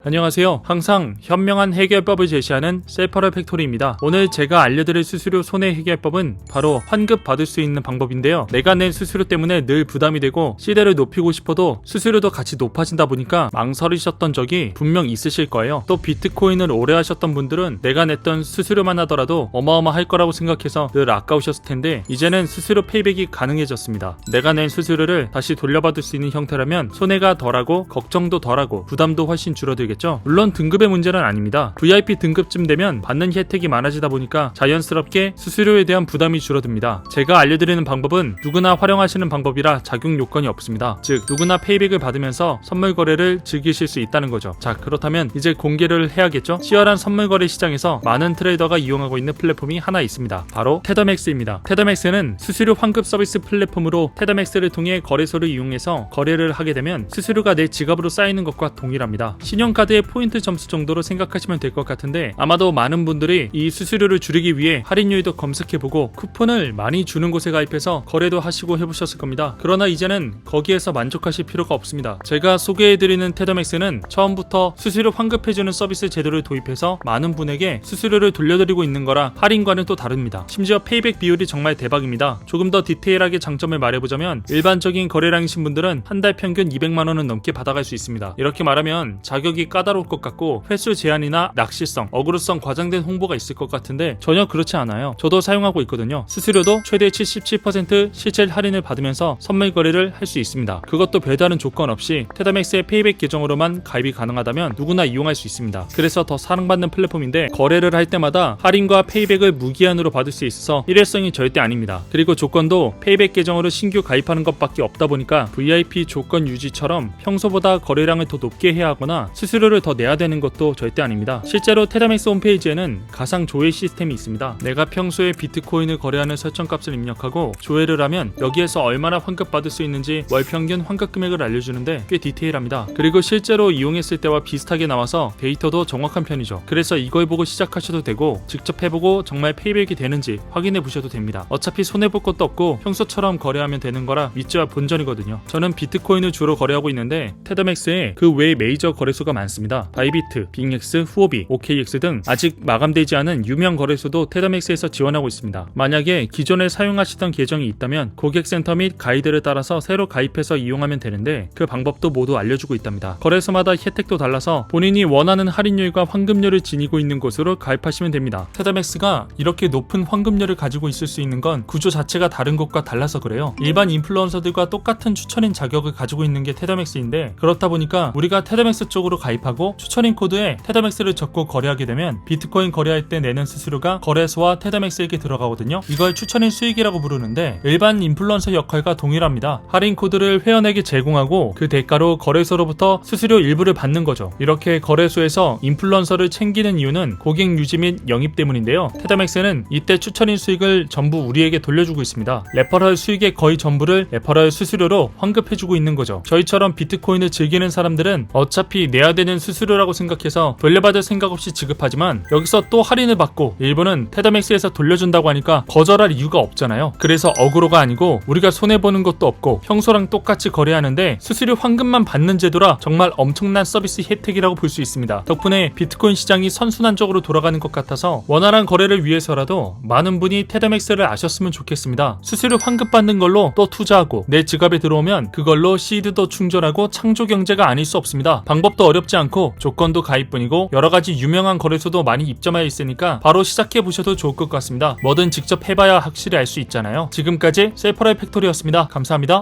안녕하세요. 항상 현명한 해결법을 제시하는 셀퍼럴 팩토리입니다. 오늘 제가 알려드릴 수수료 손해 해결법은 바로 환급 받을 수 있는 방법인데요. 내가 낸 수수료 때문에 늘 부담이 되고 시대를 높이고 싶어도 수수료도 같이 높아진다 보니까 망설이셨던 적이 분명 있으실 거예요. 또 비트코인을 오래 하셨던 분들은 내가 냈던 수수료만 하더라도 어마어마할 거라고 생각해서 늘 아까우셨을 텐데 이제는 수수료 페이백이 가능해졌습니다. 내가 낸 수수료를 다시 돌려받을 수 있는 형태라면 손해가 덜하고 걱정도 덜하고 부담도 훨씬 줄어들겠죠. 물론 등급의 문제는 아닙니다. VIP 등급쯤 되면 받는 혜택이 많아지다 보니까 자연스럽게 수수료에 대한 부담이 줄어듭니다. 제가 알려드리는 방법은 누구나 활용하시는 방법이라 작용 요건이 없습니다. 즉 누구나 페이백을 받으면서 선물 거래를 즐기실 수 있다는 거죠. 자, 그렇다면 이제 공개를 해야겠죠? 치열한 선물 거래 시장에서 많은 트레이더가 이용하고 있는 플랫폼이 하나 있습니다. 바로 테더맥스입니다. 테더맥스는 수수료 환급 서비스 플랫폼으로 테더맥스를 통해 거래소를 이용해서 거래를 하게 되면 수수료가 내 지갑으로 쌓이는 것과 동일합니다. 신용카드의 포인트 점수 정도로 생각하시면 될 것 같은데 아마도 많은 분들이 이 수수료를 줄이기 위해 할인 요일도 검색해보고 쿠폰을 많이 주는 곳에 가입해서 거래도 하시고 해보셨을 겁니다. 그러나 이제는 거기에서 만족하실 필요가 없습니다. 제가 소개해드리는 테더맥스는 처음부터 수수료 환급해주는 서비스 제도를 도입해서 많은 분에게 수수료를 돌려드리고 있는 거라 할인과는 또 다릅니다. 심지어 페이백 비율이 정말 대박입니다. 조금 더 디테일하게 장점을 말해보자면 일반적인 거래량이신 분들은 한 달 평균 200만원은 넘게 받아갈 수 있습니다. 이렇게 말하면 자격이 까다로울 것 같고 횟수 제한이나 낚시성, 어그로성 과장된 홍보가 있을 것 같은데 전혀 그렇지 않아요. 저도 사용하고 있거든요. 수수료도 최대 77% 실질 할인을 받으면서 선물 거래를 할 수 있습니다. 그것도 별다른 조건 없이 테더맥스의 페이백 계정으로만 가입이 가능하다면 누구나 이용할 수 있습니다. 그래서 더 사랑받는 플랫폼인데 거래를 할 때마다 할인과 페이백을 무기한으로 받을 수 있어서 일회성이 절대 아닙니다. 그리고 조건도 페이백 계정으로 신규 가입하는 것밖에 없다 보니까 VIP 조건 유지처럼 평소보다 거래량을 더 높게 해야 하거나 수수료를 더 내야 되는 것도 절대 아닙니다. 실제로 테더맥스 홈페이지에는 가상 조회 시스템이 있습니다. 내가 평소에 비트코인을 거래하는 설정값을 입력하고 조회를 하면 여기에서 얼마나 환급 받을 수 있는지 월 평균 환급 금액을 알려주는데 꽤 디테일합니다. 그리고 실제로 이용했을 때와 비슷하게 나와서 데이터도 정확한 편이죠. 그래서 이걸 보고 시작하셔도 되고 직접 해보고 정말 페이백이 되는지 확인해 보셔도 됩니다. 어차피 손해볼 것도 없고 평소처럼 거래하면 되는 거라 믿지와 본전이거든요. 저는 비트코인을 주로 거래하고 있는데 테더맥스에 그 외에 메이저 거래소가 많습니다. 바이비트, 빅엑스, 후오비, OKX 등 아직 마감되지 않은 유명 거래소도 테더맥스에서 지원하고 있습니다. 만약에 기존에 사용하시던 계정이 있다면 고객센터 및 가이드를 따라서 새로 가입해서 이용하면 되는데 그 방법도 모두 알려주고 있답니다. 거래소마다 혜택도 달라서 본인이 원하는 할인율과 환급률을 지니고 있는 곳으로 가입하시면 됩니다. 테더맥스가 이렇게 높은 환급률을 가지고 있을 수 있는 건 구조 자체가 다른 곳과 달라서 그래요. 일반 인플루언서들과 똑같은 추천인 자격을 가지고 있는 게 테더맥스인데 그렇다 보니까 우리가 테더맥스 쪽으로 가입하고 추천인 코드에 테더맥스를 적고 거래하게 되면 비트코인 거래할 때 내는 수수료가 거래소와 테더맥스에게 들어가거든요. 이걸 추천인 수익이라고 부르는데 일반 인플루언서 역할과 동일합니다. 할인 코드를 회원에게 제공하고 그 대가로 거래소로부터 수수료 일부를 받는 거죠. 이렇게 거래소에서 인플루언서를 챙기는 이유는 고객 유지 및 영입 때문인데요. 테더맥스는 이때 추천인 수익을 전부 우리에게 돌려주고 있습니다. 레퍼럴 수익의 거의 전부를 레퍼럴 수수료로 환급해주고 있는 거죠. 저희처럼 비트코인을 즐기는 사람들은 어차피 내야 되는 수수료라고 생각해서 돌려받을 생각 없이 지급하지만 여기서 또 할인을 받고 일부는 테더맥스에서 돌려준다고 하니까 거절할 이유가 없잖아요. 그래서 어그로가 아니고 우리가 손해보는 것도 없고 평소랑 똑같이 거래하는데 수수료 환급만 받는 제도라 정말 엄청난 서비스 혜택이라고 볼 수 있습니다. 덕분에 비트코인 시장이 선순환적으로 돌아가는 것 같아서 원활한 거래를 위해서라도 많은 분이 테더맥스를 아셨으면 좋겠습니다. 수수료 환급 받는 걸로 또 투자하고 내 지갑에 들어오면 그걸로 시드도 충전하고 창조 경제가 아닐 수 없습니다. 방법도 어렵지 않고 조건도 가입뿐이고 여러가지 유명한 거래소도 많이 입점하여 있으니까 바로 시작해보셔도 좋을 것 같습니다. 뭐든 직접 해봐야 확실히 알 수 있잖아요. 지금까지 셀퍼럴 팩토리였습니다. 감사합니다.